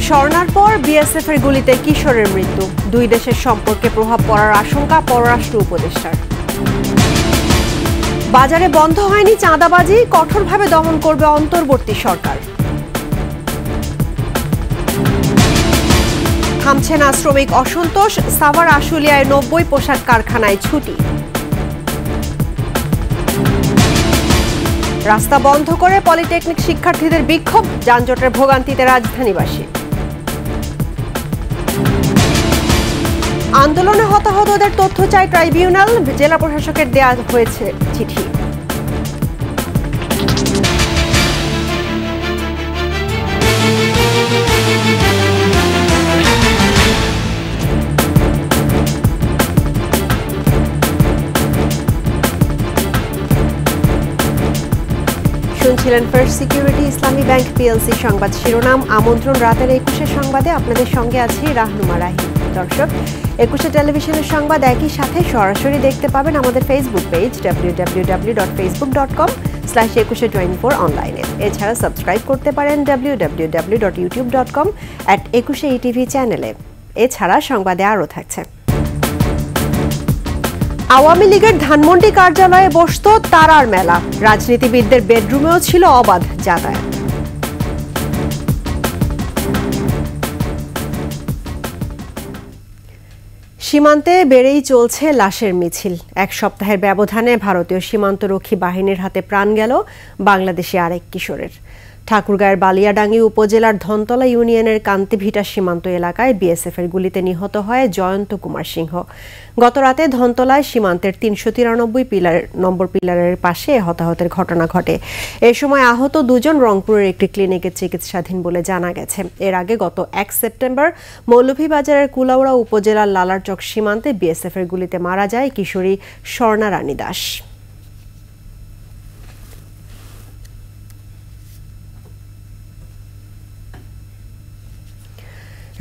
স্বর্ণার পর বিএসএফ এর গুলিতে কিশোরের মৃত্যু, দুই দেশের সম্পর্কে প্রভাব পড়ার আশঙ্কা পররাষ্ট্র উপদেষ্টার। বাজারে বন্ধ হয়নি চাঁদাবাজি, কঠোরভাবে দমন করবে অন্তর্বর্তী সরকার। থামছে না শ্রমিক অসন্তোষ, সাভার আশুলিয়ায় 90 পোশাক কারখানায় ছুটি। রাস্তা বন্ধ করে পলিটেকনিক শিক্ষার্থীদের বিক্ষোভ, যানজটের ভোগান্তিতে রাজধানীবাসী। আন্দোলনে হতাহতদের তথ্য চায় ট্রাইব্যুনাল, জেলা প্রশাসকের দেয়া হয়েছে চিঠি। শুনছিলেন ফার্স্ট সিকিউরিটি ইসলামী ব্যাংক পিএলসি সংবাদ শিরোনাম। আমন্ত্রণ রাতের 21 সংবাদে, আপনাদের সঙ্গে আছি রাহনুমা রাহি। দর্শক, 21 টেলিভিশনের সংবাদ একই সাথে সরাসরি দেখতে পাবেন আমাদের ফেসবুক পেজ www.facebook.com/2124 অনলাইনে। এছাড়া সাবস্ক্রাইব করতে পারেন www.youtube.com/21etv চ্যানেলে। এছাড়া সংবাদে আরও থাকছে: আওয়ামী লীগের ধানমন্ডি কার্যালয়ে বসত তারার মেলা, রাজনীতিবিদদের বেডরুমেও ছিল অবাধ যাতায়াত। সীমান্তে বেড়েই চলছে লাশের মিছিল। এক সপ্তাহের ব্যবধানে ভারতীয় সীমান্তরক্ষী বাহিনীর হাতে প্রাণ গেল বাংলাদেশি আরেক কিশোরের। ঠাকুরগাঁয়ের বালিয়াডাঙ্গি উপজেলার ধনতলা ইউনিয়নের কান্তিভিটা সীমান্ত এলাকায় বিএসএফ এর গুলিতে নিহত হয় জয়ন্ত কুমার সিংহ। গতরাতে ধনতলায় সীমান্তের 393 নম্বর পিলারের পাশে হতাহতের ঘটনা ঘটে। এ সময় আহত দুজন রংপুরের একটি ক্লিনিকে চিকিৎসাধীন বলে জানা গেছে। এর আগে গত 1 সেপ্টেম্বর মৌলভীবাজারের কুলাউড়া উপজেলার লালারচক সীমান্তে বিএসএফ এর গুলিতে মারা যায় কিশোরী স্বর্ণা রানী দাস।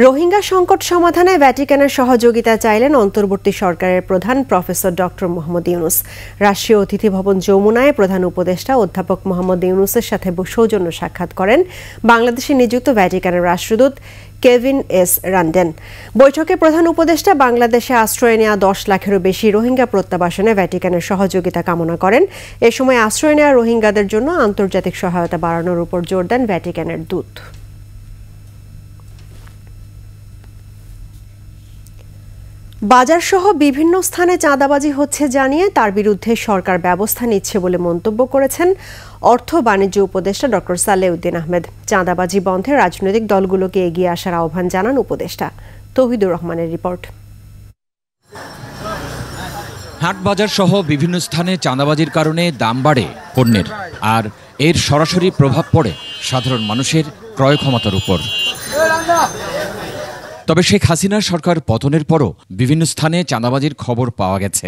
রোহিঙ্গা সংকট সমাধানে ভ্যাটিকানের সহযোগিতা চাইলেন অন্তর্বর্তী সরকারের প্রধান প্রফেসর ডক্টর মোহাম্মদ ইউনুস। রাষ্ট্রীয় অতিথি ভবন যমুনায় প্রধান উপদেষ্টা অধ্যাপক মোহাম্মদ ইউনুসের সাথে সৌজন্য সাক্ষাৎ করেন বাংলাদেশে নিযুক্ত ভ্যাটিকানের রাষ্ট্রদূত কেভিন এস রান্ডেন। বৈঠকে প্রধান উপদেষ্টা বাংলাদেশে আশ্রয় নেওয়া 10 লাখেরও বেশি রোহিঙ্গা প্রত্যাবাসনে ভ্যাটিকানের সহযোগিতা কামনা করেন। এ সময় আশ্রয় নেওয়া রোহিঙ্গাদের জন্য আন্তর্জাতিক সহায়তা বাড়ানোর উপর জোর দেন ভ্যাটিকানের দূত। বাজারসহ বিভিন্ন স্থানে চাঁদাবাজি হচ্ছে জানিয়ে তার বিরুদ্ধে সরকার ব্যবস্থা নিচ্ছে বলে মন্তব্য করেছেন অর্থ বাণিজ্য উপদেষ্টা ডক্টর সালেউদ্দিন আহমেদ। চাঁদাবাজি বন্ধে রাজনৈতিক দলগুলোকে এগিয়ে আসার আহ্বান জানান উপদেষ্টা। তৌহিদুর রহমানের রিপোর্ট। হাট বাজার সহ বিভিন্ন স্থানে চাঁদাবাজির কারণে দাম বাড়ে পণ্যের, আর এর সরাসরি প্রভাব পড়ে সাধারণ মানুষের ক্রয় ক্ষমতার উপর। তবে শেখ হাসিনার সরকার পতনের পরও বিভিন্ন স্থানে চাঁদাবাজির খবর পাওয়া গেছে।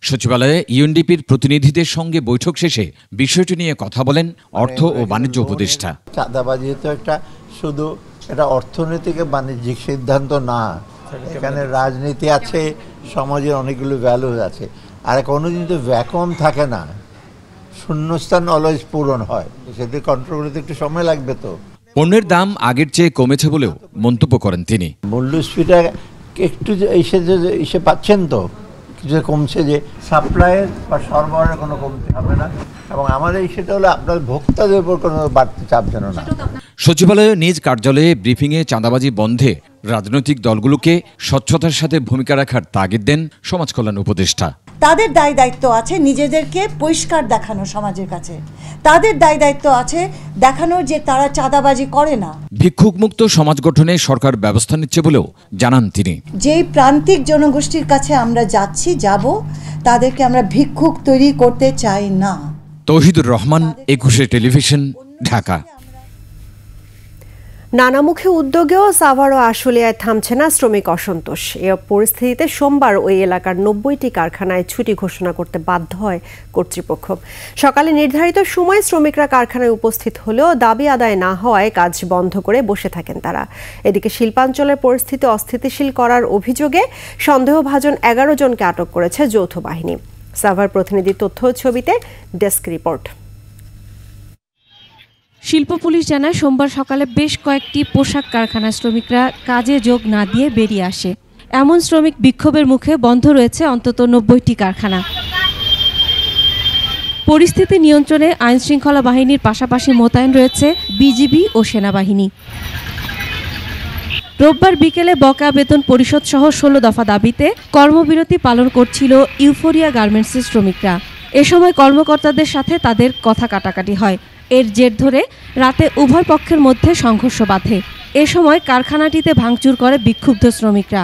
সচিবালয়ে ইউএনডিপির প্রতিনিধিদের সঙ্গে বৈঠক শেষে বিষয়টি নিয়ে কথা বলেন অর্থ ও বাণিজ্য উপদেষ্টা। চাঁদাবাজি তো শুধু এটা অর্থনৈতিক বাণিজ্যিক সিদ্ধান্ত না, এখানে রাজনীতি আছে, সমাজের অনেকগুলো ভ্যালু আছে। আর কোনোদিন তো ভ্যাকুয়াম থাকে না, শূন্যস্থান অলওয়েজ পূরণ হয়, সেটা কন্ট্রোল করতে একটু সময় লাগবে। তো পণ্যের দাম আগের চেয়ে কমেছে বলেও মন্তব্য করেন তিনি। মূল্যস্ফীতি একটু এসে পাচ্ছেন, তো কিছু কমছে, যে সাপ্লাইয়ের বা সরবরাহের কোনো কমতি হবে না, এবং আমাদের সেটা হলো আপনার ভোক্তাদের উপর কোনো বাড়তি চাপ যেন না। সচিবালয়ে নিজ কার্যালয়ে ব্রিফিংয়ে চাঁদাবাজি বন্ধে রাজনৈতিক দলগুলোকে স্বচ্ছতার সাথে ভূমিকা রাখার তাগিদ দেন সমাজ কল্যাণ উপদেষ্টা। তাদের দায়িত্ব আছে নিজেদেরকে পরিষ্কার দেখানো সমাজের কাছে, তাদের দায়িত্ব আছে দেখানোর যে তারা চাঁদাবাজি করে না। ভিক্ষুক মুক্ত সমাজ গঠনে সরকার ব্যবস্থা নিচ্ছে বলেও জানান তিনি। যেই প্রান্তিক জনগোষ্ঠীর কাছে আমরা যাব, তাদেরকে আমরা ভিক্ষুক তৈরি করতে চাই না। তৌহিদুর রহমান, 21 টেলিভিশন, ঢাকা। নানামুখী উদ্যোগেও সাভার ও আশুলিয়ায় থামছে না শ্রমিক অসন্তোষ। এ পরিস্থিতিতে সোমবার ওই এলাকার 90টি কারখানায় ছুটি ঘোষণা করতে বাধ্য হয় কর্তৃপক্ষ। সকালে নির্ধারিত সময়ে শ্রমিকরা কারখানায় উপস্থিত হলেও দাবি আদায় না হওয়ায় কাজ বন্ধ করে বসে থাকেন তারা। এদিকে শিল্পাঞ্চলের পরিস্থিতি অস্থিতিশীল করার অভিযোগে সন্দেহভাজন 11 জনকে আটক করেছে যৌথ বাহিনী। সাভার প্রতিনিধি তথ্য ছবিতে ডেস্ক রিপোর্ট। শিল্প পুলিশ জানায় সোমবার সকালে বেশ কয়েকটি পোশাক কারখানার শ্রমিকরা কাজে যোগ না দিয়ে বেরিয়ে আসে। এমন শ্রমিক বিক্ষোভের মুখে বন্ধ রয়েছে অন্তত ৯০টি কারখানা। পরিস্থিতি নিয়ন্ত্রণে আইনশৃঙ্খলা বাহিনীর পাশাপাশি মোতায়েন রয়েছে বিজিবি ও সেনাবাহিনী। রোববার বিকেলে বকেয়া বেতন পরিশোধ সহ ১৬ দফা দাবিতে কর্মবিরতি পালন করছিল ইউফোরিয়া গার্মেন্টসের শ্রমিকরা। এ সময় কর্মকর্তাদের সাথে তাদের কথা কাটাকাটি হয়। এর জের ধরে রাতে উভয় পক্ষের মধ্যে সংঘর্ষ বাধে। এ সময় কারখানাটিতে ভাঙচুর করে বিক্ষুব্ধ শ্রমিকরা।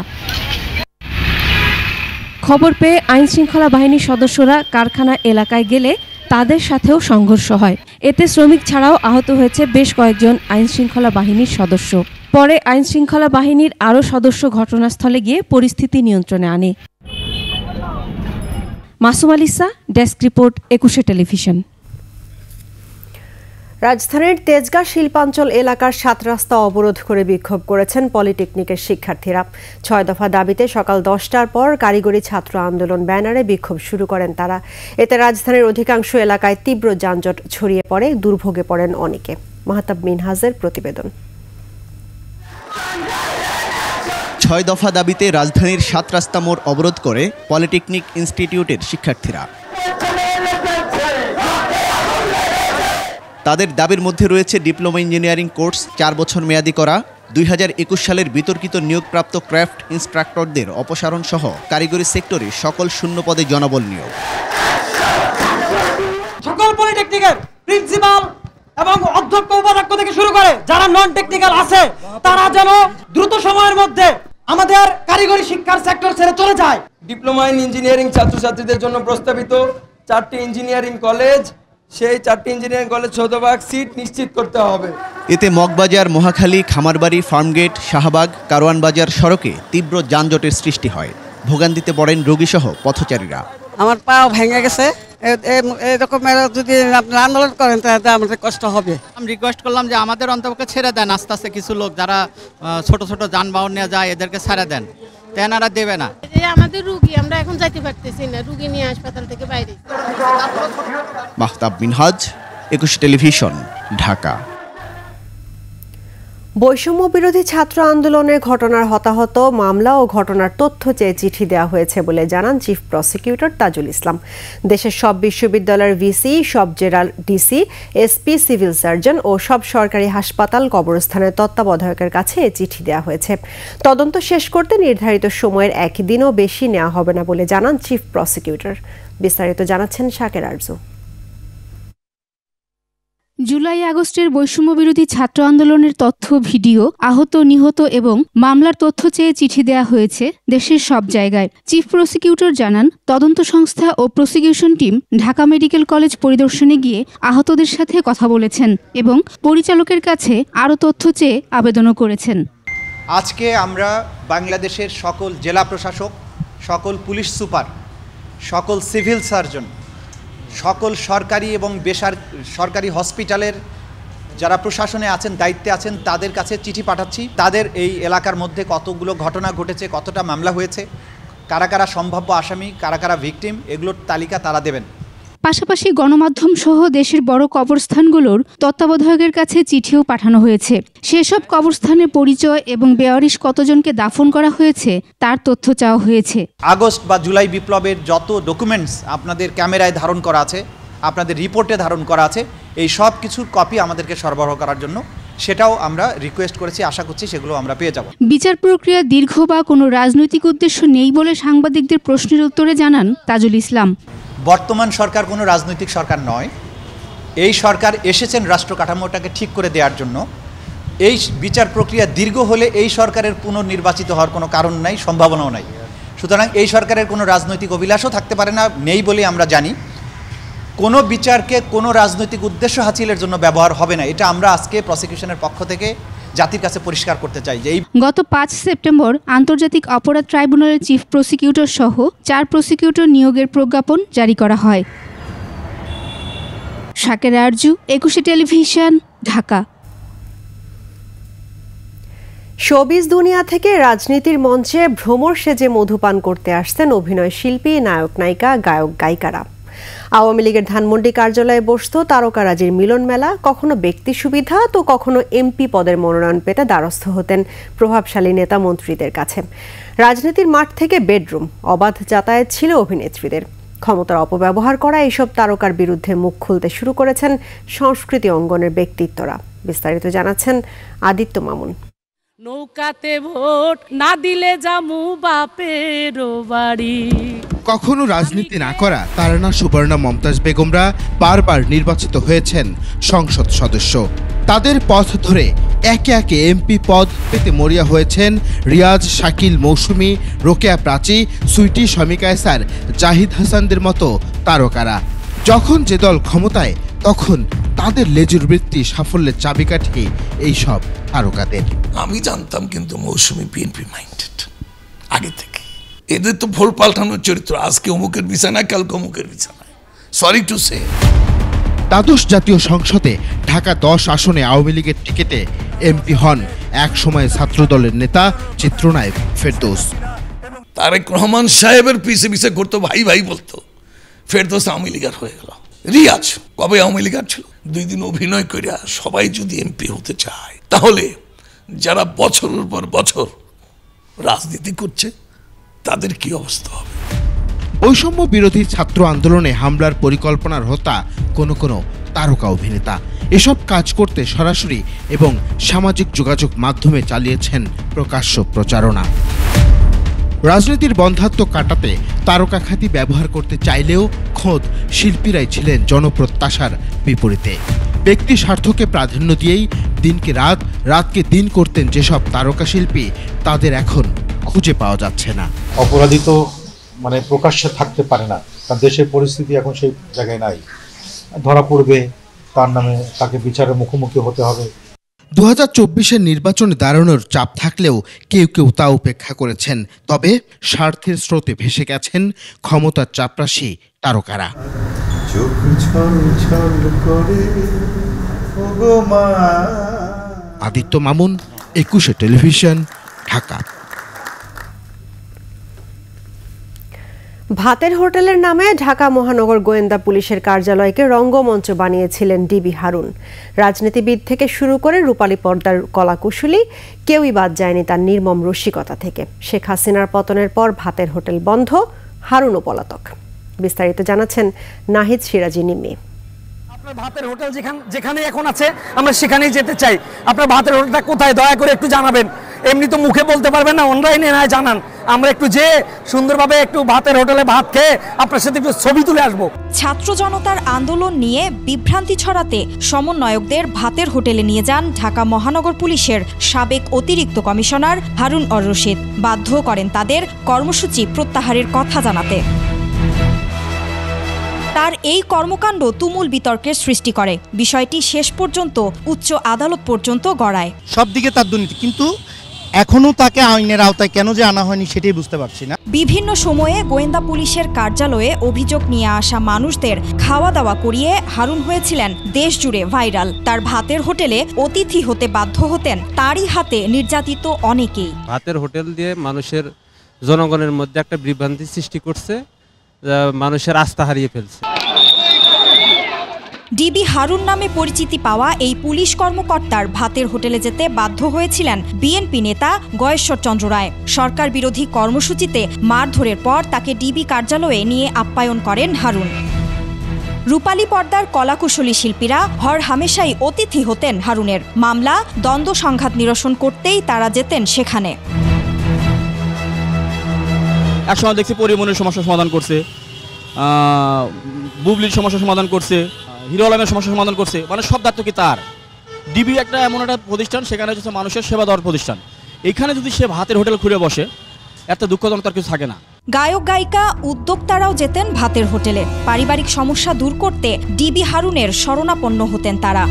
খবর পেয়ে আইনশৃঙ্খলা বাহিনীর সদস্যরা কারখানা এলাকায় গেলে তাদের সাথেও সংঘর্ষ হয়। এতে শ্রমিক ছাড়াও আহত হয়েছে বেশ কয়েকজন আইনশৃঙ্খলা বাহিনীর সদস্য। পরে আইনশৃঙ্খলা বাহিনীর আরও সদস্য ঘটনাস্থলে গিয়ে পরিস্থিতি নিয়ন্ত্রণে আনে। Masum আলিসা, desk report, ২১ television. রাজধানীর তেজগাঁ শিল্পাঞ্চল এলাকার ৭ রাস্তা অবরোধ করে বিক্ষোভ করেছেন পলিটেকনিকের শিক্ষার্থীরা। ৬ দফা দাবিতে সকাল ১০টার পর কারিগরি ছাত্র আন্দোলন ব্যানারে বিক্ষোভ শুরু করেন তারা। এতে রাজধানীর অধিকাংশ এলাকায় তীব্র যানজট ছড়িয়ে পড়ে, দুর্ভোগে পড়েন অনেকে। মাহতাব মিনহাজের প্রতিবেদন। ৬ দফা দাবিতে রাজধানীর ৭ রাস্তা মোড় অবরোধ করে পলিটেকনিক ইনস্টিটিউটের শিক্ষার্থীরা। তাদের দাবির মধ্যে রয়েছে ডিপ্লোমা ইঞ্জিনিয়ারিং কোর্স ৪ বছর মেয়াদী করা, ২০২১ সালের বিতর্কিত নিয়োগপ্রাপ্ত ক্রাফট ইন্সট্রাক্টরদের অপসারণ সহ কারিগরি সেক্টরে সকল শূন্য পদে জনবল নিয়োগ। সকল পলিটেকনিকের প্রিন্সিপাল এবং অধ্যক্ষ উপাধ্যক্ষ থেকে শুরু করে যারা নন টেকনিক্যাল আছে তারা যেন দ্রুত সময়ের মধ্যে আমাদের কারিগরি শিক্ষার সেক্টর ছেড়ে চলে যায়। ডিপ্লোমা ইন ইঞ্জিনিয়ারিং ছাত্রছাত্রীদের জন্য প্রস্তাবিত 4টি ইঞ্জিনিয়ারিং কলেজ, সেই 4টি ইঞ্জিনিয়ারিং কলেজ শতভাগ সিট নিশ্চিত করতে হবে। এতে মগবাজার, মহাখালী, খামারবাড়ি, ফার্মগেট, শাহবাগ, কারওয়ান বাজার সড়কে তীব্র যানজটের সৃষ্টি হয়। ভোগান্তিতে পড়েন রোগীসহ পথচারীরা। আমার পা ভেঙে গেছে, এরকম যদি আপনি আন্দোলন করেন তাহলে আমাদের কষ্ট হবে। আমি রিকোয়েস্ট করলাম যে আমাদের অন্তপক্ষে ছেড়ে দেন, আস্তে আস্তে কিছু লোক যারা ছোট ছোট যানবাহন নিয়ে যায় এদেরকে ছেড়ে দেন, তেনারা দেবে না। আমাদের রুগী, আমরা এখন যাইতে পারতেছি না, রুগী নিয়ে হাসপাতাল থেকে বাইরে। মাহতাব মিনহাজ, ২১ টেলিভিশন, ঢাকা। বৈষম্য বিরোধী ছাত্র আন্দোলনের ঘটনার হতাহত মামলা ও ঘটনার তথ্য চেয়ে চিঠি দেওয়া হয়েছে বলে জানান চিফ প্রসিকিউটর তাজুল ইসলাম। দেশের সব বিশ্ববিদ্যালয়ের ভিসি, সব জেলার ডিসি, এসপি, সিভিল সার্জন ও সব সরকারি হাসপাতাল, কবরস্থানের তত্ত্বাবধায়কের কাছে এ চিঠি দেওয়া হয়েছে। তদন্ত শেষ করতে নির্ধারিত সময়ের একদিনও বেশি নেওয়া হবে না বলে জানান চিফ প্রসিকিউটর। বিস্তারিত জানাচ্ছেন শাকের আরজু। জুলাই আগস্টের বৈষম্য বিরোধী ছাত্র আন্দোলনের তথ্য, ভিডিও, আহত, নিহত এবং মামলার তথ্য চেয়ে চিঠি দেওয়া হয়েছে দেশের সব জায়গায়। চিফ প্রসিকিউটর জানান, তদন্ত সংস্থা ও prosecution team Dhaka medical college পরিদর্শনে গিয়ে আহতদের সাথে কথা বলেছেন এবং পরিচালকের কাছে আরও তথ্য চেয়ে আবেদনও করেছেন। আজকে আমরা বাংলাদেশের সকল জেলা প্রশাসক, সকল পুলিশ সুপার, সকল সিভিল সার্জন, সকল সরকারি এবং বেসরকারি হসপিটালের যারা প্রশাসনে আছেন, দায়িত্বে আছেন, তাদের কাছে চিঠি পাঠাচ্ছি। তাদের এই এলাকার মধ্যে কতগুলো ঘটনা ঘটেছে, কতটা মামলা হয়েছে, কারা কারা সম্ভাব্য আসামি, কারা কারা ভিকটিম, এগুলোর তালিকা তারা দেবেন। পাশাপাশি গণমাধ্যম সহ দেশের বড় কবরস্থানগুলোর তত্ত্বাবধায়কের কাছে চিঠিও পাঠানো হয়েছে। সেসব কবরস্থানের পরিচয় এবং বেওয়ারিশ কতজনকে দাফন করা হয়েছে তার তথ্য চাওয়া হয়েছে। আগস্ট বা জুলাই বিপ্লবের যত ডকুমেন্টস আপনাদের ক্যামেরায় ধারণ করা আছে, আপনাদের রিপোর্টে ধারণ করা আছে, এই সব কিছুর কপি আমাদেরকে সরবরাহ করার জন্য সেটাও আমরা রিকোয়েস্ট করেছি। আশা করছি সেগুলো আমরা পেয়ে যাব। বিচার প্রক্রিয়া দীর্ঘ বা কোনো রাজনৈতিক উদ্দেশ্য নেই বলে সাংবাদিকদের প্রশ্নের উত্তরে জানান তাজুল ইসলাম। বর্তমান সরকার কোনো রাজনৈতিক সরকার নয়। এই সরকার এসেছেন রাষ্ট্র কাঠামোটাকে ঠিক করে দেওয়ার জন্য। এই বিচার প্রক্রিয়া দীর্ঘ হলে এই সরকারের পুনর্নির্বাচিত হওয়ার কোনো কারণ নাই, সম্ভাবনাও নাই। সুতরাং এই সরকারের কোনো রাজনৈতিক অভিলাষও থাকতে পারে না, নেই বলে আমরা জানি। কোনো বিচারকে কোনো রাজনৈতিক উদ্দেশ্য হাসিলের জন্য ব্যবহার হবে না, এটা আমরা আজকে প্রসিকিউশনের পক্ষ থেকে জাতির কাছে পরিষ্কার করতে চাই। যে গত ৫ সেপ্টেম্বর আন্তর্জাতিক অপরাধ ট্রাইব্যুনালের চিফ প্রসিকিউটর সহ ৪ প্রসিকিউটর নিয়োগের প্রজ্ঞাপন জারি করা হয়। শাকের আরজু, ২১ টেলিভিশন, ঢাকা। শোবিজ দুনিয়া থেকে রাজনীতির মঞ্চে ভ্রমর সেজে মধুপান করতে আসছেন অভিনয় শিল্পী, নায়ক নায়িকা, গায়ক গায়িকারা। আওয়ামী লীগের ধানমন্ডি কার্যালয়ে বসত তারকারাজির মিলন মেলা, কখনো ব্যক্তি সুবিধা তো কখনো এমপি পদের মনোনয়ন পেতে দ্বারস্থ হতেন প্রভাবশালী নেতা মন্ত্রীদের কাছে। রাজনীতির মাঠ থেকে বেডরুম, অবাধ যাতায়াত ছিল অভিনেত্রীদের। ক্ষমতার অপব্যবহার করা এইসব তারকার বিরুদ্ধে মুখ খুলতে শুরু করেছেন সংস্কৃতি অঙ্গনের ব্যক্তিত্বরা। বিস্তারিত জানাচ্ছেন আদিত্য মামুন। নৌকাতে ভোট না দিলে জামু বাপের বাড়ি। কখনো রাজনীতি না করা তারানা, সুবর্ণা, মমতাজ বেগমরা বারবার নির্বাচিত হয়েছেন সংসদ সদস্য। তাদের পথ ধরে একে একে এমপি পদ পেতে মরিয়া হয়েছেন রিয়াজ, শাকিল, মৌসুমী, রোকেয়া প্রাচী, সুইটি, শমী কায়সার, জাহিদ হাসানদের মতো তারকারা। যখন যে দল ক্ষমতায় তখন তাদের লেজুর বৃত্তি, সাফল্যের চাবিকাঠি এইসব তারকাদের। আমি জানতাম কিন্তু মৌসুমী বিএনপি মাইন্ডেড আগে থেকে। এদের তো ভোল পাল্টানোর চরিত্র, আজকে অমুকের বিছানায় কালকে অমুকের বিছানায়। Sorry to say. দ্বাদশ জাতীয় সংসদে ঢাকা 10 আসনে আওয়ামী লীগের টিকেটে এমপি হন এক সময় ছাত্রদলের নেতা চিত্রনায়ক ফেরদৌস। তারেক রহমান সাহেবের পিছে পিছে করতো, ভাই ভাই বলতো। ফেরদৌস আওয়ামী লীগার হয়ে গেল। রিয়াজ কবে আওয়ামী লীগার ছিল? 2 দিন অভিনয় করিয়া সবাই যদি এমপি হতে চায়, তাহলে যারা বছরের পর বছর রাজনীতি করছে তাদের কি অবস্থা হবে? বৈষম্য বিরোধী ছাত্র আন্দোলনে হামলার পরিকল্পনার হোতা কোনো কোনো তারকা অভিনেতা। এসব কাজ করতে সরাসরি এবং সামাজিক যোগাযোগ মাধ্যমে চালিয়েছেন প্রকাশ্য প্রচারণা। রাজনীতির বন্ধাত্ব কাটাতে তারকা খ্যাতি ব্যবহার করতে চাইলেও খোদ শিল্পীরাই ছিলেন জনপ্রত্যাশার বিপরীতে। ব্যক্তি স্বার্থকে প্রাধান্য দিয়েই দিনকে রাত, রাতকে দিন করতেন যেসব তারকা শিল্পী, তাদের এখন খুঁজে পাওয়া যাচ্ছে না। অপরাধী তো প্রকাশ্যে থাকতে পারে না, কারণ দেশের পরিস্থিতি এখন সেই জায়গায় নাই। ধরা পড়বে, তার নামে তাকে বিচারের মুখোমুখি হতে হবে। 2024-এর নির্বাচনে দাঁড়ানোর চাপ থাকলেও কেউ কেউ তা উপেক্ষা করেছেন। তবে স্বার্থের স্রোতে ভেসে গেছেন ক্ষমতার চাপরাশি তারকারা। আদিত্য মামুন, 21 টেলিভিশন, ঢাকা। ভাতের হোটেলের নামে ঢাকা মহানগর গোয়েন্দা পুলিশের কার্যালয়কে রঙ্গমঞ্চ বানিয়েছিলেন ডিবি হারুন। রাজনীতিবিদ থেকে শুরু করে রূপালী পর্দার কলাকুশলী, কেউই বাদ যায়নি তার নির্মম রসিকতা থেকে। শেখ হাসিনার পতনের পর ভাতের হোটেল বন্ধ, হারুনও পলাতক। বিস্তারিত জানাচ্ছেন নাহিদ সিরাজি নিম্মি। আপনার ভাতের হোটেল যেখানে এখন আছে আমরা সেখানেই যেতে চাই। আপনার ভাতের হোটেলটা কোথায় দয়া করে একটু জানাবেন। এমনি তো মুখে বলতে পারবেন না, অনলাইনে না জানান। আমরা একটু যে সুন্দরভাবে একটু ভাতের হোটেলে ভাত খেয়ে আপনার সাথে একটু ছবি তুলে আসবো। ছাত্র জনতার আন্দোলন নিয়ে বিভ্রান্তি ছড়াতে সমন্বয়কদের ভাতের হোটেলে নিয়ে যান ঢাকা মহানগর পুলিশের সাবেক অতিরিক্ত কমিশনার হারুন অর রশিদ। বাধ্য করেন তাদের কর্মসূচি প্রত্যাহারের কথা জানাতে। তার এই কর্মকাণ্ড তুমুল বিতর্কের সৃষ্টি করে। বিষয়টি শেষ পর্যন্ত উচ্চ আদালত পর্যন্ত গড়ায়। সব দিকে তার দুর্নীতি, কিন্তু এখনো তাকে আইনের আওতায় কেন যে আনা হয়নি সেটাই বুঝতে পারছি না। বিভিন্ন সময়ে গোয়েন্দা পুলিশের কার্যালয়ে অভিযোগ নিয়ে আসা মানুষদের খাওয়া দাওয়া করিয়ে হারুন হয়েছিলেন দেশ জুড়ে ভাইরাল। তার ভাতের হোটেলে অতিথি হতে বাধ্য হতেন তারই হাতে নির্যাতিত অনেকেই। ভাতের হোটেল দিয়ে মানুষের, জনগণের মধ্যে একটা বিভ্রান্তি সৃষ্টি করছে, মানুষের আস্থা হারিয়ে ফেলছে। ডিবি হারুন নামে পরিচিতি পাওয়া এই পুলিশ কর্মকর্তার ভাতের হোটেলে যেতে বাধ্য হয়েছিলেন বিএনপি নেতা গয়েশ্বর চন্দ্র রায়। সরকার বিরোধী কর্মসূচিতে মারধরের পর তাকে ডিবি কার্যালয়ে নিয়ে আপ্যায়ন করেন হারুন। রূপালী পর্দার কলাকুশলী শিল্পীরা হর হামেশাই অতিথি হতেন হারুনের। মামলা, দ্বন্দ্ব সংঘাত নিরসন করতেই তারা যেতেন সেখানে। একসময় দেখছি পরিমণের সমস্যার সমাধান করছে, বুবলির সমস্যার সমাধান করছে, হিরো আলমের সমস্যার সমাধান করছে। সব দায়িত্ব কি তার? ডিবি এমন একটা প্রতিষ্ঠান, সেখানে হচ্ছে মানুষের সেবা দেওয়ার প্রতিষ্ঠান। এখানে যদি সে ভাতের হোটেল খুলে বসে, এত দুঃখজনক তার কিছু থাকে না। গায়ক গায়িকা, উদ্যোক্তারাও যেতেন ভাতের হোটেলে। পারিবারিক সমস্যা দূর করতে ডিবি হারুনের শরণাপন্ন হতেন তারা।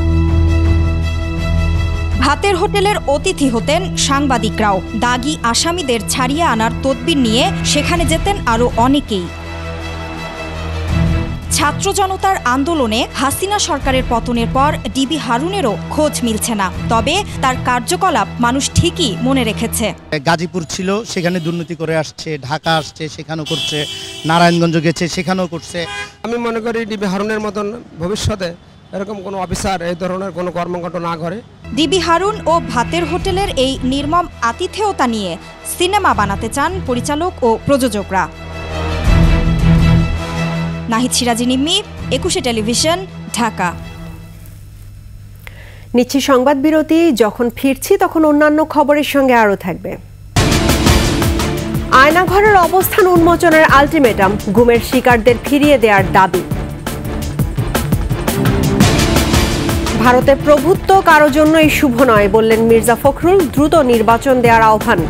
ভাতের হোটেলের অতিথি হতেন সাংবাদিকরাও। দাগী আসামিদের ছাড়িয়ে আনার তদবির নিয়ে সেখানে যেতেন আরও অনেকেই। ছাত্র জনতার আন্দোলনে হাসিনা সরকারের পতনের পর ডিবি হারুনেরও খোঁজ মিলছে না, তবে তার কার্যকলাপ মানুষ ঠিকই মনে রেখেছে। গাজীপুর ছিল, সেখানে দুর্নীতি করে আসছে, ঢাকা আসছে, সেখানেও করছে, নারায়ণগঞ্জ গেছে, সেখানেও করছে। আমি মনে করি ডিবি হারুনের মতন ভবিষ্যতে এরকম কোনো অফিসার এই ধরনের কোনো কর্মকাণ্ড না করে। ডিবি হারুন ও ভাতের হোটেলের এই নির্মম আতিথেয়তা নিয়ে সিনেমা বানাতে চান পরিচালক ও প্রযোজকরা। নাহিদ সিরাজি নিম্মি, 21 টেলিভিশন, ঢাকা। নিচ্ছি সংবাদ বিরতি। যখন ফিরছি তখন অন্যান্য খবরের সঙ্গে আরও থাকবে। আয়নাঘরের অবস্থান উন্মোচনের আলটিমেটাম, গুমের শিকারদের ফিরিয়ে দেওয়ার দাবি। ভারতের প্রভুত্ব কারো জন্যই শুভ নয় বললেন মির্জা ফখরুল, দ্রুত নির্বাচন দেওয়ার আহ্বান।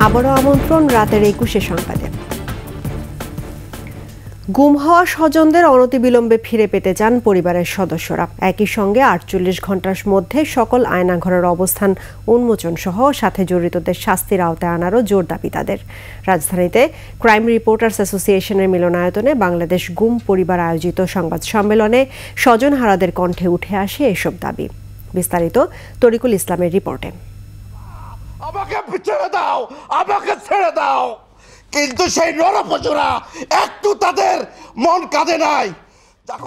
আবারও আমন্ত্রণ রাতের 21 সংবাদে। গুম হওয়া স্বজনদের অনতিবিলম্বে ফিরে পেতে চান পরিবারের সদস্যরা। একই সঙ্গে 48 ঘন্টার মধ্যে সকল আয়নাঘরের অবস্থান উন্মোচন সহ সাথে জড়িতদের শাস্তির আওতায় আনারও জোর দাবি তাদের। রাজধানীতে ক্রাইম রিপোর্টার্স অ্যাসোসিয়েশনের মিলনায়তনে বাংলাদেশ গুম পরিবার আয়োজিত সংবাদ সম্মেলনে স্বজনহারাদের কণ্ঠে উঠে আসে এসব দাবি। বিস্তারিত তরিকুল ইসলামের রিপোর্টে। আমাকে ছেড়ে দাও, আমাকে ছেড়ে দাও, কিন্তু সেই নরপশুরা একটু তাদের মন কাঁদে নাই।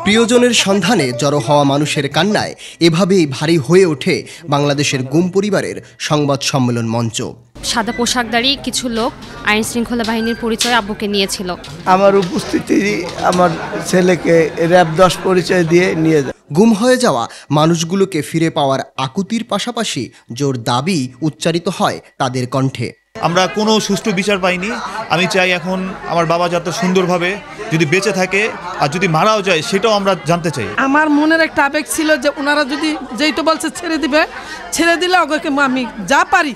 প্রিয়জনের সন্ধানে জড়ো হওয়া মানুষের কান্নায় এভাবেই ভারী হয়ে ওঠে বাংলাদেশের গুম পরিবারের সংবাদ সম্মেলন মঞ্চ। সাদা পোশাকধারী কিছু লোক আইন শৃঙ্খলা বাহিনীর পরিচয় আব্বুকে নিয়েছিল। আমার উপস্থিতি আমার ছেলেকে র‍্যাব 10 পরিচয় দিয়ে নিয়ে যায়। গুম হয়ে যাওয়া মানুষগুলোকে ফিরে পাওয়ার আকুতির পাশাপাশি জোর দাবি উচ্চারিত হয় তাদের কণ্ঠে। আমরা কোনো সুষ্ঠু বিচার পাইনি। আমি চাই এখন আমার বাবা যাতে সুন্দরভাবে যদি বেঁচে থাকে আর যদি মারাও যায় সেটাও আমরা জানতে চাই। আমার মনের একটা আবেগ ছিল যে ওনারা যদি যেই তো বলছে ছেড়ে দিবে, ছেড়ে দিলে ওকে আমি যা পারি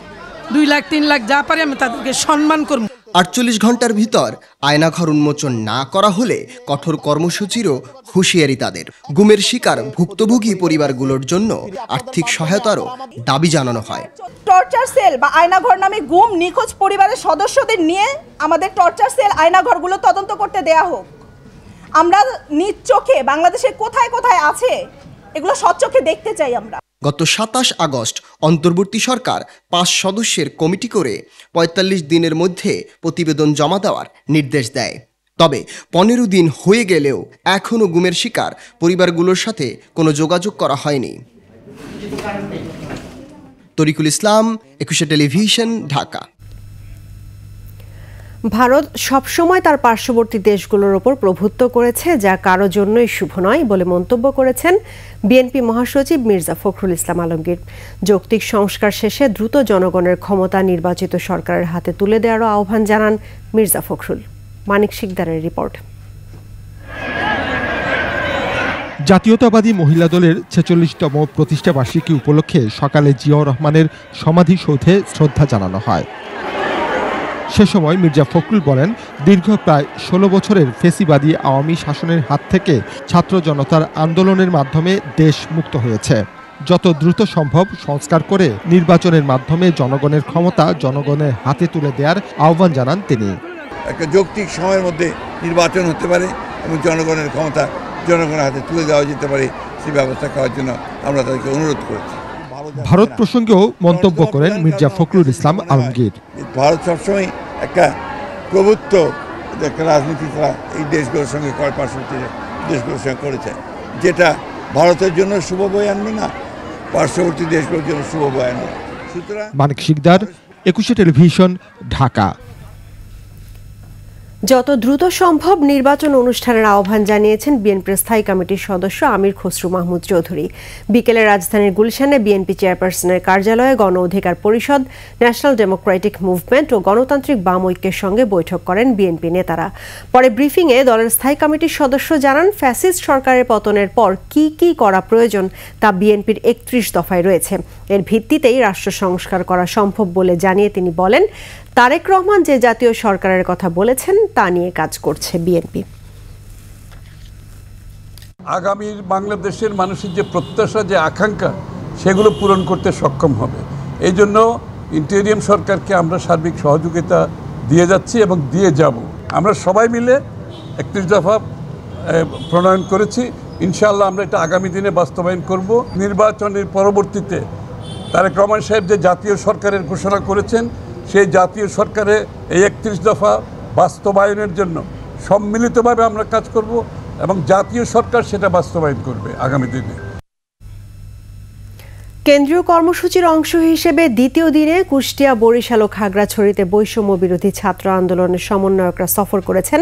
2 লাখ 3 লাখ যা পারি আমি তাদেরকে সম্মান করব। 48 ঘন্টার ভিতর আয়নাঘর উন্মোচন না করা হলে কঠোর কর্মসূচিরও হুঁশিয়ারি তাদের। গুমের শিকার ভুক্তভোগী পরিবারগুলোর জন্য আর্থিক সহায়তারও দাবি জানানো হয়। টর্চার সেল বা আয়নাঘর নামে গুম নিখোঁজ পরিবারের সদস্যদের নিয়ে আমাদের টর্চার সেল আয়নাঘরগুলো তদন্ত করতে দেয়া হোক। আমরা নিজ চোখে বাংলাদেশে কোথায় কোথায় আছে এগুলো সচক্ষে দেখতে চাই আমরা। গত 27 আগস্ট অন্তর্বর্তী সরকার 5 সদস্যের কমিটি করে 45 দিনের মধ্যে প্রতিবেদন জমা দেওয়ার নির্দেশ দেয়। তবে 15 দিন হয়ে গেলেও এখনও গুমের শিকার পরিবারগুলোর সাথে কোনো যোগাযোগ করা হয়নি। তরিকুল ইসলাম, 21 টেলিভিশন, ঢাকা। ভারত সবসময় তার পার্শ্ববর্তী দেশগুলোর ওপর প্রভুত্ব করেছে, যা কারো জন্যই শুভ নয় বলে মন্তব্য করেছেন বিএনপি মহাসচিব মির্জা ফখরুল ইসলাম আলমগীর। যৌক্তিক সংস্কার শেষে দ্রুত জনগণের ক্ষমতা নির্বাচিত সরকারের হাতে তুলে দেওয়ারও আহ্বান জানান মির্জা ফখরুল। মানিক শিকদারের রিপোর্ট। জাতীয়তাবাদী মহিলা দলের 46তম প্রতিষ্ঠাবার্ষিকী উপলক্ষে সকালে জিয়াউর রহমানের সমাধিসৌধে শ্রদ্ধা জানানো হয়। সে সময় মির্জা ফখরুল বলেন, দীর্ঘ প্রায় 16 বছরের ফেসিবাদী আওয়ামী শাসনের হাত থেকে ছাত্র জনতার আন্দোলনের মাধ্যমে দেশ মুক্ত হয়েছে। যত দ্রুত সম্ভব সংস্কার করে নির্বাচনের মাধ্যমে জনগণের ক্ষমতা জনগণের হাতে তুলে দেওয়ার আহ্বান জানান তিনি। একটা যৌক্তিক সময়ের মধ্যে নির্বাচন হতে পারে এবং জনগণের ক্ষমতা জনগণের হাতে তুলে দেওয়া যেতে পারে, সেই ব্যবস্থা করার জন্য আমরা তাদেরকে অনুরোধ করেছি। ভারত প্রসঙ্গেও মন্তব্য করেন মির্জা ফখরুল ইসলাম আলমগীর। ভারত সবসময় একটা প্রভুত্ব একটা রাজনীতি তারা এই দেশগুলোর সঙ্গে পার্শ্ববর্তী দেশগুলোর সঙ্গে করেছে, যেটা ভারতের জন্য শুভ বয়ে আনবে না, পার্শ্ববর্তী দেশগুলোর জন্য শুভ বয়ে আনবে। সুতরাং মানিক শিকদার, 21 টেলিভিশন, ঢাকা। যত দ্রুত সম্ভব নির্বাচন অনুষ্ঠানের আহ্বান জানিয়েছেন বিএনপির স্থায়ী কমিটির সদস্য আমির খসরু মাহমুদ চৌধুরী। বিকেলে রাজধানীর গুলশানে বিএনপি চেয়ারপারসনের কার্যালয়ে গণ অধিকার পরিষদ, ন্যাশনাল ডেমোক্রেটিক মুভমেন্ট ও গণতান্ত্রিক বাম ঐক্যের সঙ্গে বৈঠক করেন বিএনপি নেতারা। পরে ব্রিফিংয়ে দলের স্থায়ী কমিটির সদস্য জানান, ফ্যাসিস্ট সরকারের পতনের পর কি কি করা প্রয়োজন তা বিএনপির 31 দফায় রয়েছে। এর ভিত্তিতেই রাষ্ট্র সংস্কার করা সম্ভব বলে জানিয়ে তিনি বলেন, তারেক রহমান যে জাতীয় সরকারের কথা বলেছেন তা নিয়ে কাজ করছে বিএনপি। আগামীর বাংলাদেশের মানুষের যে প্রত্যাশা, যে আকাঙ্ক্ষা, সেগুলো পূরণ করতে সক্ষম হবে। এই জন্য ইন্টেরিয়াম সরকারকে আমরা সার্বিক সহযোগিতা দিয়ে যাচ্ছি এবং দিয়ে যাব। আমরা সবাই মিলে 31 দফা প্রণয়ন করেছি। ইনশাআল্লাহ আমরা এটা আগামী দিনে বাস্তবায়ন করব। নির্বাচনের পরবর্তীতে তারেক রহমান সাহেব যে জাতীয় সরকারের ঘোষণা করেছেন, সেই জাতীয় সরকারে এই 31 দফা বাস্তবায়নের জন্য সম্মিলিতভাবে আমরা কাজ করব এবং জাতীয় সরকার সেটা বাস্তবায়ন করবে আগামী দিনে। কেন্দ্রীয় কর্মসূচির অংশ হিসেবে দ্বিতীয় দিনে কুষ্টিয়া, বরিশাল ও খাগড়াছড়িতে বৈষম্য বিরোধী ছাত্র আন্দোলনের সমন্বয়করা সফর করেছেন।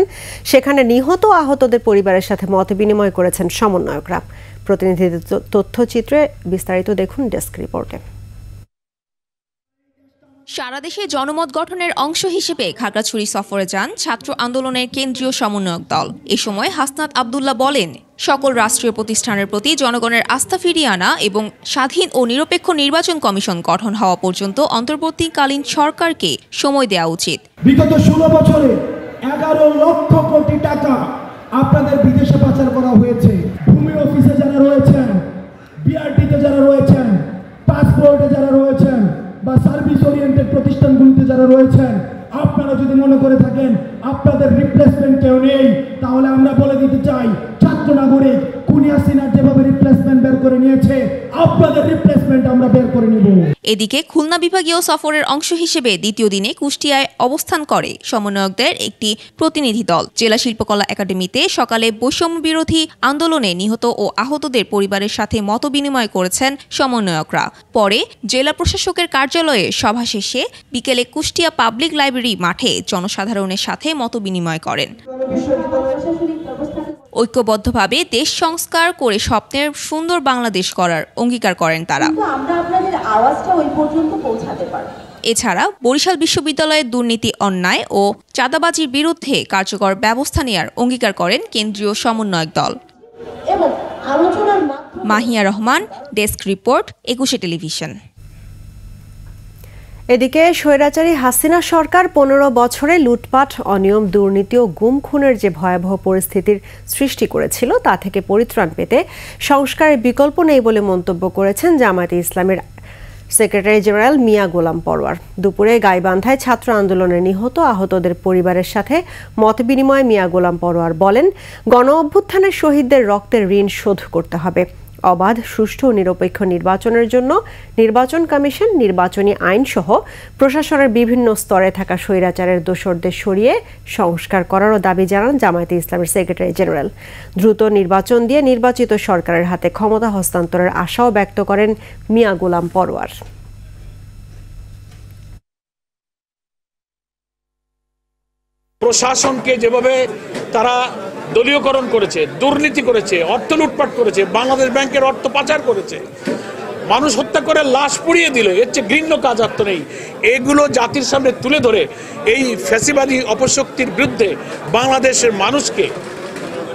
সেখানে নিহত ও আহতদের পরিবারের সাথে মতবিনিময় করেছেন সমন্বয়করা। প্রতিনিধিদের তথ্যচিত্রে বিস্তারিত দেখুন ডেস্ক রিপোর্টে। সারা দেশে জনমত গঠনের অংশ হিসেবে খাগড়াছড়ি সফরে যান ছাত্র আন্দোলনের কেন্দ্রীয় সমন্বয়ক দল। এ সময় হাসনাত আব্দুল্লাহ বলেন, সকল রাষ্ট্রীয় প্রতিষ্ঠানের প্রতি জনগণের আস্থা ফিরিয়ে আনা এবং স্বাধীন ও নিরপেক্ষ নির্বাচন কমিশন গঠন হওয়া পর্যন্ত অন্তর্বর্তীকালীন সরকারকে সময় দেওয়া উচিত। বিগত 16 বছরে 11 লক্ষ কোটি টাকা আপনাদের বিদেশে পাচার করা হয়েছে। ভূমি অফিসে যারা রয়েছেন, বিআরটিতে যারা রয়েছেন, পাসপোর্টে যারা রয়েছেন বা সার্ভিস ওরিয়েন্টেড প্রতিষ্ঠানগুলিতে যারা রয়েছেন, আপনারা যদি মনে করে থাকেন আপনাদের রিপ্লেসমেন্ট কেউ নেই, তাহলে আমরা বলে দিতে চাই, ছাত্র নাগরিক কুনিয়া সিনার যেভাবে রিপ্লেসমেন্ট বের করে নিয়েছে, আপনাদের রিপ্লেসমেন্ট আমরা বের করে নিব। এদিকে খুলনা বিভাগীয় সফরের অংশ হিসেবে দ্বিতীয় দিনে কুষ্টিয়ায় অবস্থান করে সমন্বয়কদের একটি প্রতিনিধি দল। জেলা শিল্পকলা একাডেমিতে সকালে বৈষম্য বিরোধী আন্দোলনে নিহত ও আহতদের পরিবারের সাথে মতবিনিময় করেছেন সমন্বয়করা। পরে জেলা প্রশাসকের কার্যালয়ে সভা শেষে বিকেলে কুষ্টিয়া পাবলিক লাইব্রেরি মাঠে জনসাধারণের সাথে মতবিনিময় করেন। ঐক্যবদ্ধভাবে দেশ সংস্কার করে স্বপ্নের সুন্দর বাংলাদেশ করার অঙ্গীকার করেন তারা। এছাড়া বরিশাল বিশ্ববিদ্যালয়ের দুর্নীতি, অন্যায় ও চাঁদাবাজির বিরুদ্ধে কার্যকর ব্যবস্থা নেওয়ার অঙ্গীকার করেন কেন্দ্রীয় সমন্বয়ক দল। Mahiya Rahman, desk report, 21 television. এদিকে স্বৈরাচারী হাসিনা সরকার 15 বছরে লুটপাট, অনিয়ম, দুর্নীতি ও গুম খুনের যে ভয়াবহ পরিস্থিতির সৃষ্টি করেছিল তা থেকে পরিত্রাণ পেতে সংস্কারের বিকল্প নেই বলে মন্তব্য করেছেন জামায়াতে ইসলামের সেক্রেটারি জেনারেল মিয়া গোলাম পরোয়ার। দুপুরে গাইবান্ধায় ছাত্র আন্দোলনে নিহত আহতদের পরিবারের সাথে মতবিনিময়ে মিয়া গোলাম পরোয়ার বলেন, গণ অভ্যুত্থানের শহীদদের রক্তের ঋণ শোধ করতে হবে। অবাধ, সুষ্ঠু ও নিরপেক্ষ নির্বাচনের জন্য নির্বাচন কমিশন, নির্বাচনী আইন সহ প্রশাসনের বিভিন্ন স্তরে থাকা স্বৈরাচারের দোসরদের সরিয়ে সংস্কার করারও দাবি জানান জামায়াতে ইসলামের সেক্রেটারি জেনারেল। দ্রুত নির্বাচন দিয়ে নির্বাচিত সরকারের হাতে ক্ষমতা হস্তান্তরের আশাও ব্যক্ত করেন মিয়া গোলাম পরোয়ার। প্রশাসনকে যেভাবে তারা দলীয়করণ করেছে, দুর্নীতি করেছে, অর্থ লুটপাট করেছে, বাংলাদেশ ব্যাংকের অর্থ পাচার করেছে, মানুষ হত্যা করে লাশ পুড়িয়ে দিল, এর চেয়ে ঘৃণ্য কাজ আর তো নেই। এগুলো জাতির সামনে তুলে ধরে এই ফ্যাসিবাদী অপশক্তির বিরুদ্ধে বাংলাদেশের মানুষকে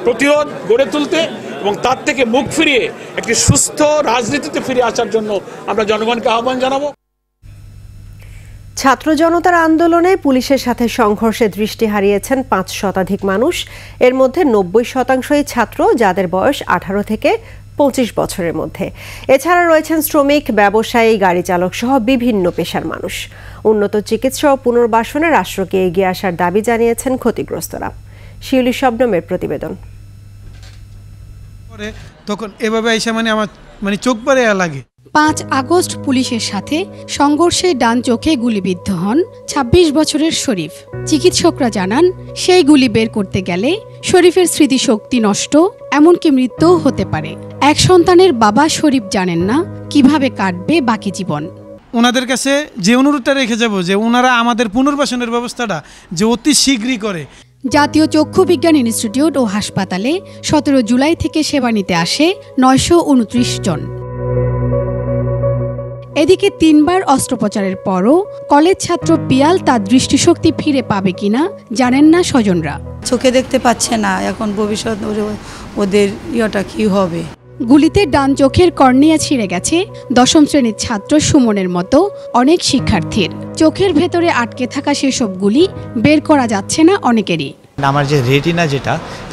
প্রতিরোধ গড়ে তুলতে এবং তার থেকে মুখ ফিরিয়ে একটি সুস্থ রাজনীতিতে ফিরে আসার জন্য আমরা জনগণকে আহ্বান জানাবো। ছাত্র জনতার আন্দোলনে পুলিশের সাথে সংঘর্ষে দৃষ্টি হারিয়েছেন 5 শতাধিক মানুষ। এর মধ্যে 90% ছাত্র, যাদের বয়স 18 থেকে 25 বছরের মধ্যে। এছাড়া রয়েছেন শ্রমিক, ব্যবসায়ী, গাড়ি চালক সহ বিভিন্ন পেশার মানুষ। উন্নত চিকিৎসা ও পুনর্বাসনে রাষ্ট্রকে এগিয়ে আসার দাবি জানিয়েছেন ক্ষতিগ্রস্তরা। শিউলি শবনমের প্রতিবেদন। তখন এভাবে এসে আমার চোখ পড়ে লাগে। 5 আগস্ট পুলিশের সাথে সংঘর্ষে ডান চোখে গুলিবিদ্ধ হন 26 বছরের শরীফ। চিকিৎসকরা জানান, সেই গুলি বের করতে গেলে শরীফের স্মৃতিশক্তি নষ্ট, এমনকি মৃত্যুও হতে পারে। এক সন্তানের বাবা শরীফ জানেন না কিভাবে কাটবে বাকি জীবন। ওনাদের কাছে যে অনুরোধটা রেখে যাব যে ওনারা আমাদের পুনর্বাসনের ব্যবস্থাটা যে অতি শীঘ্রই করে। জাতীয় চক্ষু বিজ্ঞান ইনস্টিটিউট ও হাসপাতালে 17 জুলাই থেকে সেবা নিতে আসে 929 জন। এদিকে 3 বার অস্ত্রোপচারের পরও কলেজ ছাত্র পিয়াল তার দৃষ্টিশক্তি ফিরে পাবে কিনা জানেন না স্বজনরা। চোখে দেখতে পাচ্ছে না, এখন ভবিষ্যৎ ওদের ইয়েটা কি হবে। গুলিতে ডান চোখের কর্নিয়া ছিঁড়ে গেছে 10ম শ্রেণীর ছাত্র সুমনের মতো অনেক শিক্ষার্থীর। চোখের ভেতরে আটকে থাকা সেসব গুলি বের করা যাচ্ছে না অনেকেরই। আমার যে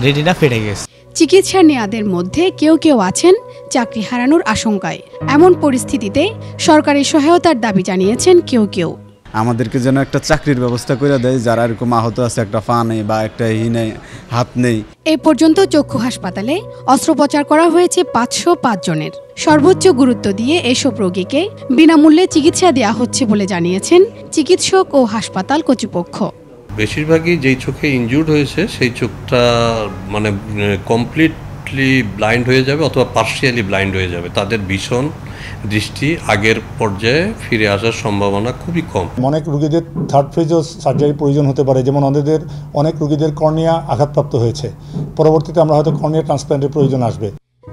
রেটিনা ফেটে গেছে। চিকিৎসা নেয়াদের মধ্যে কেউ কেউ আছেন চাকরি হারানোর আশঙ্কায়। এমন পরিস্থিতিতে সরকারি সহায়তার দাবি জানিয়েছেন কেউ কেউ। আমাদেরকে যেন একটা চাকরির ব্যবস্থা করে দেয়, যারা এরকম আহত আছে, একটা পা নেই বা একটা নেই, হাত নেই। এ পর্যন্ত চক্ষু হাসপাতালে অস্ত্রোপচার করা হয়েছে 505 জনের। সর্বোচ্চ গুরুত্ব দিয়ে এসব রোগীকে বিনামূল্যে চিকিৎসা দেওয়া হচ্ছে বলে জানিয়েছেন চিকিৎসক ও হাসপাতাল কর্তৃপক্ষ। বেশিরভাগই যেই চোখে ইনজুর্ড হয়েছে সেই চোখটা মানে কমপ্লিটলি ব্লাইন্ড হয়ে যাবে অথবা পার্শিয়ালি ব্লাইন্ড হয়ে যাবে। তাদের ভীষণ দৃষ্টি আগের পর্যায়ে ফিরে আসার সম্ভাবনা খুবই কম। অনেক রোগীদের থার্ড ফেজও সার্জারি প্রয়োজন হতে পারে, যেমন অনেক রোগীদের কর্নিয়া আঘাতপ্রাপ্ত হয়েছে, পরবর্তীতে আমরা হয়তো কর্নিয়া ট্রান্সপ্ল্যান্টের প্রয়োজন আসবে।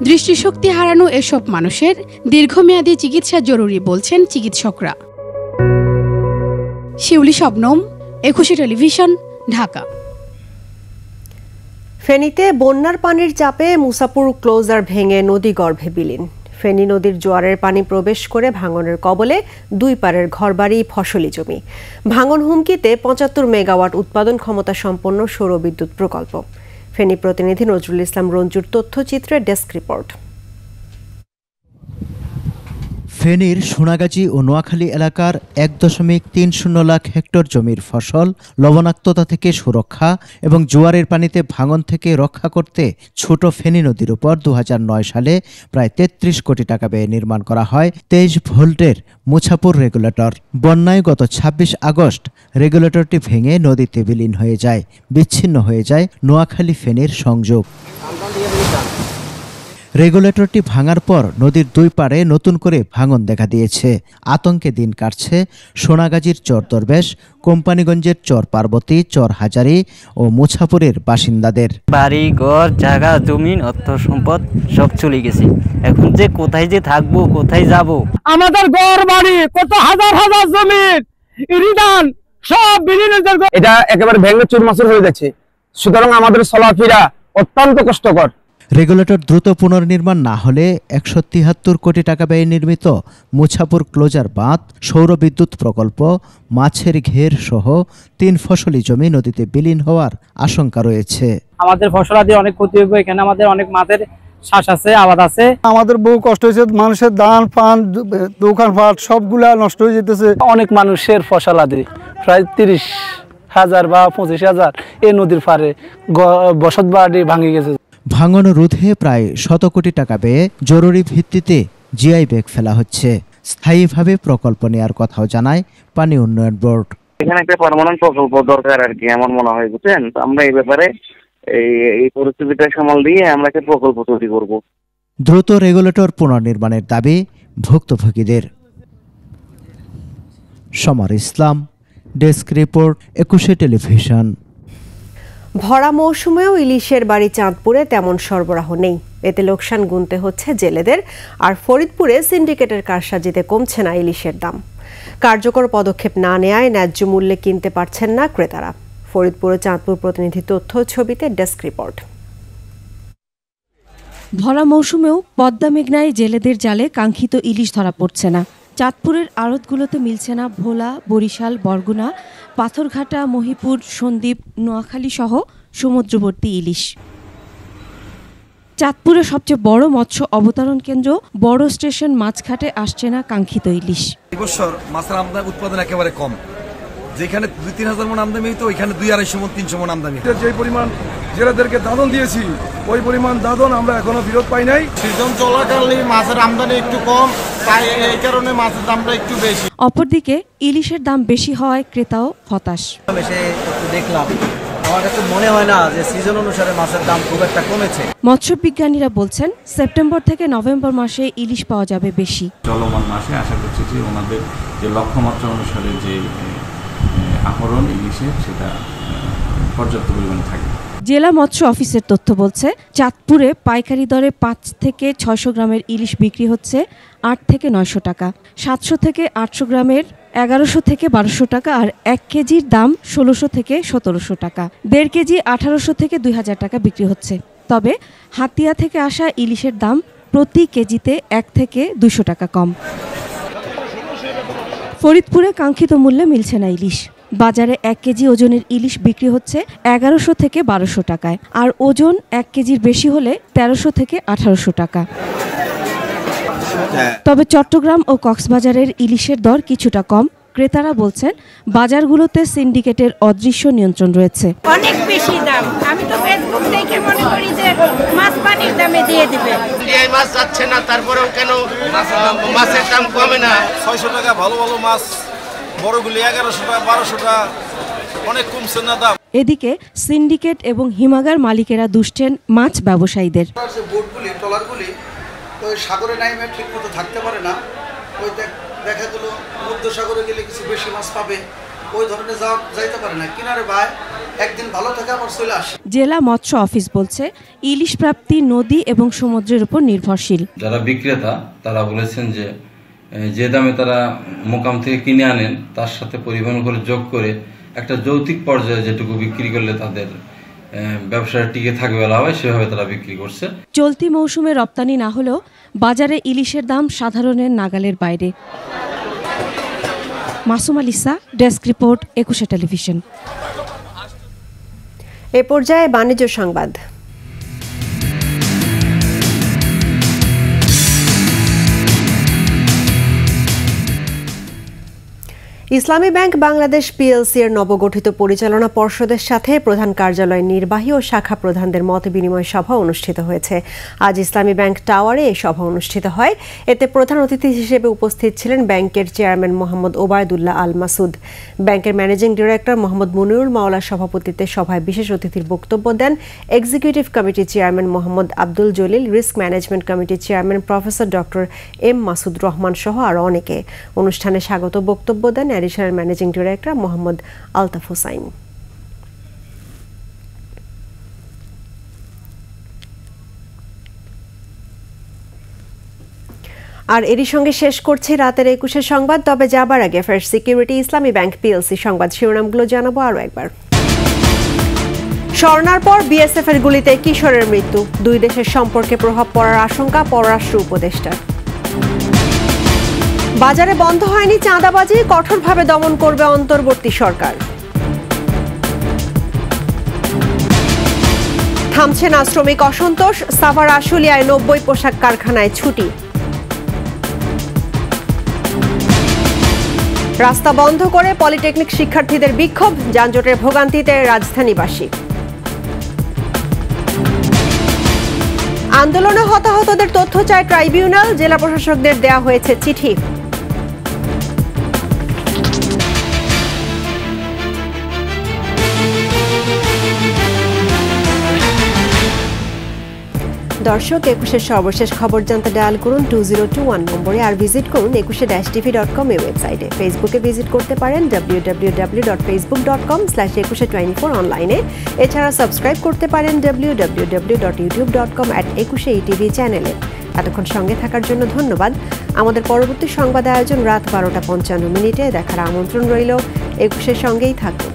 দৃষ্টিশক্তি হারানো এসব মানুষের দীর্ঘমেয়াদী চিকিৎসা জরুরি বলছেন চিকিৎসকরা। শিউলি শবনম, একুশে টেলিভিশন, ঢাকা। ফেনীতে বন্যার পানির চাপে মুসাপুর ক্লোজার ভেঙে নদী গর্ভে বিলীন। ফেনী নদীর জোয়ারের পানি প্রবেশ করে ভাঙনের কবলে দুই পারের ঘরবাড়ি, ফসলি জমি। ভাঙন হুমকিতে ৭৫ মেগাওয়াট উৎপাদন ক্ষমতা সম্পন্ন সৌর বিদ্যুৎ প্রকল্প। ফেনী প্রতিনিধি নজরুল ইসলাম রঞ্জুর তথ্যচিত্রে ডেস্ক রিপোর্ট। ফেনীর সোনাগাজী ও নোয়াখালী এলাকার ১.৩০ লাখ হেক্টর জমির ফসল লবণাক্ততা থেকে সুরক্ষা এবং জোয়ারের পানিতে ভাঙন থেকে রক্ষা করতে ছোট ফেনী নদীর উপর ২০০৯ সালে প্রায় ৩৩ কোটি টাকা ব্যয়ে নির্মাণ করা হয় ২৩ ভোল্টের মুছাপুর রেগুলেটর। বন্যায় গত ২৬ আগস্ট রেগুলেটরটি ভেঙে নদীতে বিলীন হয়ে যায়, বিচ্ছিন্ন হয়ে যায় নোয়াখালী ফেনীর সংযোগ। রেগুলেটরটি ভাঙার পর নদীর দুই পাড়ে নতুন করে ভাঙন দেখা দিয়েছে। আতঙ্কে দিন কাটছে সোনাগাজীর চর দরবেশ, কোম্পানিগঞ্জের চর পার্বতী, চর হাজারি ও মুছাপুরের বাসিন্দাদের। বাড়ি ঘর জায়গা জমিন অর্থ সম্পদ সব চলে গেছে। এখন যে কোথায় যে থাকবো, কোথায় যাব? আমাদের ঘর বাড়ি, কত হাজার হাজার জমির ইরিদান সব বিলীন। এটা একেবারে ভেঙে চুরমাচুর হয়ে যাচ্ছে, সুতরাং আমাদের চলাফেরা অত্যন্ত কষ্টকর। রেগুলেটর দ্রুত পুনর্নির্মাণ না হলে ১৭৩ কোটি টাকা ব্যয়ে নির্মিত মুছাপুর ক্লোজার বাঁধ, সৌর বিদ্যুৎ প্রকল্প, মাছের ঘের সহ ৩ ফসলি জমি নদীতে বিলীন হওয়ার আশঙ্কা রয়েছে। আমাদের ফসলাদি অনেক ক্ষতি হবে। এখানে আমাদের অনেক মাছের চাষ আছে, আবাদ আছে। আমাদের বহু কষ্ট হয়েছে, মানুষের ধান পান দোকানপাট সবগুলা নষ্ট হয়ে যেতেছে। অনেক মানুষের ফসলাদি প্রায় ৩০,০০০ বা ২৫,০০০ এই নদীর পারে বসত বাড়ি ভাঙে গেছে। ভাঙন রোধে প্রায় ১০০ কোটি টাকা ব্যয়ে জরুরি ভিত্তিতে জিআই ব্যাগ ফেলা হচ্ছে। স্থায়ীভাবে প্রকল্প নেওয়ার কথাও জানায় পানি উন্নয়ন বোর্ড। এখানে একটা পার্মানেন্ট প্রকল্প দরকার আর কি, এমন মনে হয়, বুঝছেন? আমরা এই ব্যাপারে এই পরিস্থিতিটা সামাল দিয়ে আমরা একটা প্রকল্প তৈরি করব। দ্রুত রেগুলেটর পুনর্নির্মাণের দাবি ভুক্তভোগীদের। সমর ইসলাম, ডেস্ক রিপোর্ট, একুশে টেলিভিশন। ভরা মৌসুমেও ইলিশের বাড়ি চাঁদপুরে তেমন সরবরাহ নেই, এতে লোকসান গুনতে হচ্ছে জেলেদের। আর ফরিদপুরে সিন্ডিকেটের কারসাজিতে কমছে না ইলিশের দাম। কার্যকর পদক্ষেপ না নেয়ায় ন্যায্য মূল্যে কিনতে পারছেন না ক্রেতারা। ফরিদপুরে চাঁদপুর প্রতিনিধি তথ্য ছবিতে ডেস্ক রিপোর্ট। ভরা মৌসুমেও পদ্মা মেঘনায় জেলেদের জালে কাঙ্ক্ষিত ইলিশ ধরা পড়ছে না। চাঁদপুরের আড়তগুলোতে মিলছে না ভোলা, বরিশাল, বরগুনা, পাথরঘাটা, মহিপুর, সন্দ্বীপ, নোয়াখালী সহ সমুদ্রবর্তী ইলিশ। চাঁদপুরের সবচেয়ে বড় মৎস্য অবতরণ কেন্দ্র বড় স্টেশন মাছঘাটে আসছে না কাঙ্ক্ষিত ইলিশ। এবছর মাছের আমদানি উৎপাদন একেবারে কম, যেখানে ২-৩ হাজার মন আমদানি হইতো ওইখানে ২-২৫০ মন ৩০০ মন আমদানি। যে পরিমাণ জেলেদেরকে দাদন দিয়েছি ওই পরিমাণ দাদন আমরা এখনো ফেরত পাই নাই। সিজন চলাকালীন মাছের আমদানি একটু কম, তাই এই কারণে মাছের দামটা একটু বেশি। অপরদিকে ইলিশের দাম বেশি হওয়ায় ক্রেতাও হতাশ। দেখলাম, আমার কাছে মনে হয় না যে সিজন অনুসারে মাছের দাম খুব একটা কমেছে। মৎস্যবিজ্ঞানীরা বলছেন সেপ্টেম্বর থেকে নভেম্বর মাসে ইলিশ পাওয়া যাবে বেশি। চলমান মাসে আশা করছি যে ওনাদের যে লক্ষ্যমাত্রা অনুসারে যে আহরণ ইলিশের সেটা পর্যাপ্ত পরিমাণে থাকে। জেলা মৎস্য অফিসের তথ্য বলছে চাঁদপুরে পাইকারি দরে ৫ থেকে ৬০০ গ্রামের ইলিশ বিক্রি হচ্ছে ৮ থেকে ৯০০ টাকা, ৭০০ থেকে ৮০০ গ্রামের ১১০০ থেকে ১২০০ টাকা, আর ১ কেজির দাম ১৬০০ থেকে ১৭০০ টাকা। ১.৫ কেজি ১৮০০ থেকে ২০০০ টাকা বিক্রি হচ্ছে। তবে হাতিয়া থেকে আসা ইলিশের দাম প্রতি কেজিতে ১ থেকে ২০০ টাকা কম। ফরিদপুরে কাঙ্ক্ষিত মূল্যে মিলছে না ইলিশ। বাজারে ১ কেজি ওজনের ইলিশ বিক্রি হচ্ছে ১১০০ থেকে ১২০০ টাকায়, আর ওজন ১ কেজির বেশি হলে ১৩০০ থেকে ১৮০০ টাকা। তবে চট্টগ্রাম ও কক্সবাজারের ইলিশের দর কিছুটা কম। ক্রেতারা বলছেন বাজারগুলোতে সিন্ডিকেটের অদৃশ্য নিয়ন্ত্রণ রয়েছে। অনেক বেশি দাম, আমি তো ফেসবুক থেকে মনে করি যে মাছ পানির দামে দিয়ে দিবে। ইন্ডিয়ায় মাছ যাচ্ছে না, তারপরেও কেন মাছের দাম কমে না? 600 টাকা ভালো ভালো মাছ, বড়গুলি 1100 টাকা 1200 টাকা, অনেক কমছে না দাম। এদিকে সিন্ডিকেট এবং হিমাগার মালিকেরা দুষছেন মাছ ব্যবসায়ীদের। বোটগুলি ট্রলারগুলি তো সাগরে নাইমে ঠিক মতো থাকতে পারে না, ওই দেখা গেল মধ্য সাগরে গেলে কিছু বেশি মাছ পাবে, ওই ধরনের যাইতে পারে না, কিনারে ভাই একদিন ভালো থাকে আবার চলে আসে। জেলা মৎস্য অফিস বলছে ইলিশ প্রাপ্তি নদী এবং সমুদ্রের উপর নির্ভরশীল। যারা বিক্রেতা তারা বলেছেন যে দামে তারা মোকাম থেকে কিনে আনেন তার সাথে পরিবহন করে যোগ করে একটা যৌক্তিক পর্যায়ে যেটুকু বিক্রি করলে তাদের ব্যবসাটা টিকে থাকবে বলা হয় সেভাবে তারা বিক্রি করছে। চলতি মৌসুমে রপ্তানি না হলেও বাজারে ইলিশের দাম সাধারণের নাগালের বাইরে। Masum আলিসা, desk report, 21 television. এ পর্যায়ে বাণিজ্য সংবাদ। ইসলামী ব্যাংক বাংলাদেশ পিএলসি এর নবগঠিত পরিচালনা পর্ষদের সাথে প্রধান কার্যালয় নির্বাহী ও শাখা প্রধানদের মত বিনিময় সভা অনুষ্ঠিত হয়েছে। আজ ইসলামী ব্যাংক টাওয়ারে এই সভা অনুষ্ঠিত হয়। এতে প্রধান অতিথি হিসেবে উপস্থিত ছিলেন ব্যাংকের চেয়ারম্যান মোহাম্মদ ওবায়দুল্লাহ আল মাসুদ। ব্যাংকের ম্যানেজিং ডিরেক্টর মোহাম্মদ মুনিরুল মাওলার সভাপতিত্বে সভায় বিশেষ অতিথির বক্তব্য দেন এক্সিকিউটিভ কমিটির chairman Mohammad Abdul Jalil, risk management কমিটির chairman professor doctor M Masud Rahman সহ আরও অনেকে। অনুষ্ঠানে স্বাগত বক্তব্য দেন additional managing director Mohammad Altaf Hossain. আর এরই সঙ্গে শেষ করছি রাতের 21 সংবাদ। তবে যাবার আগে ফার্স্ট সিকিউরিটি ইসলামী ব্যাংক পিএলসি সংবাদ শিরোনামগুলো জানাবো আরও একবার। স্বর্ণার পর বিএসএফ এর গুলিতে কিশোরের মৃত্যু, দুই দেশের সম্পর্কে প্রভাব পড়ার আশঙ্কা পররাষ্ট্র উপদেষ্টার। বাজারে বন্ধ হয়নি চাঁদাবাজি, কঠোরভাবে দমন করবে অন্তর্বর্তী সরকার। থামছে না শ্রমিক অসন্তোষ, সাভার আশুলিয়ায় 90 পোশাক কারখানায় ছুটি। রাস্তা বন্ধ করে পলিটেকনিক শিক্ষার্থীদের বিক্ষোভ, যানজটের ভোগান্তিতে রাজধানীবাসী। আন্দোলনে হতাহতদের তথ্য চায় ট্রাইব্যুনাল, জেলা প্রশাসকদের দেয়া হয়েছে চিঠি। দর্শক, 21 সর্বশেষ খবর জানতে ডায়াল করুন 2021 নম্বরে, আর ভিজিট করুন 21-tv.com এই ওয়েবসাইটে। ফেসবুকে ভিজিট করতে পারেন www.facebook.com/2124 অনলাইনে। এছাড়া সাবস্ক্রাইব করতে পারেন www.youtube.com/21etv চ্যানেলে। এতক্ষণ সঙ্গে থাকার জন্য ধন্যবাদ। আমাদের পরবর্তী সংবাদ আয়োজন রাত 12টা 55 মিনিটে দেখার আমন্ত্রণ রইল। 21 সঙ্গেই থাকুন।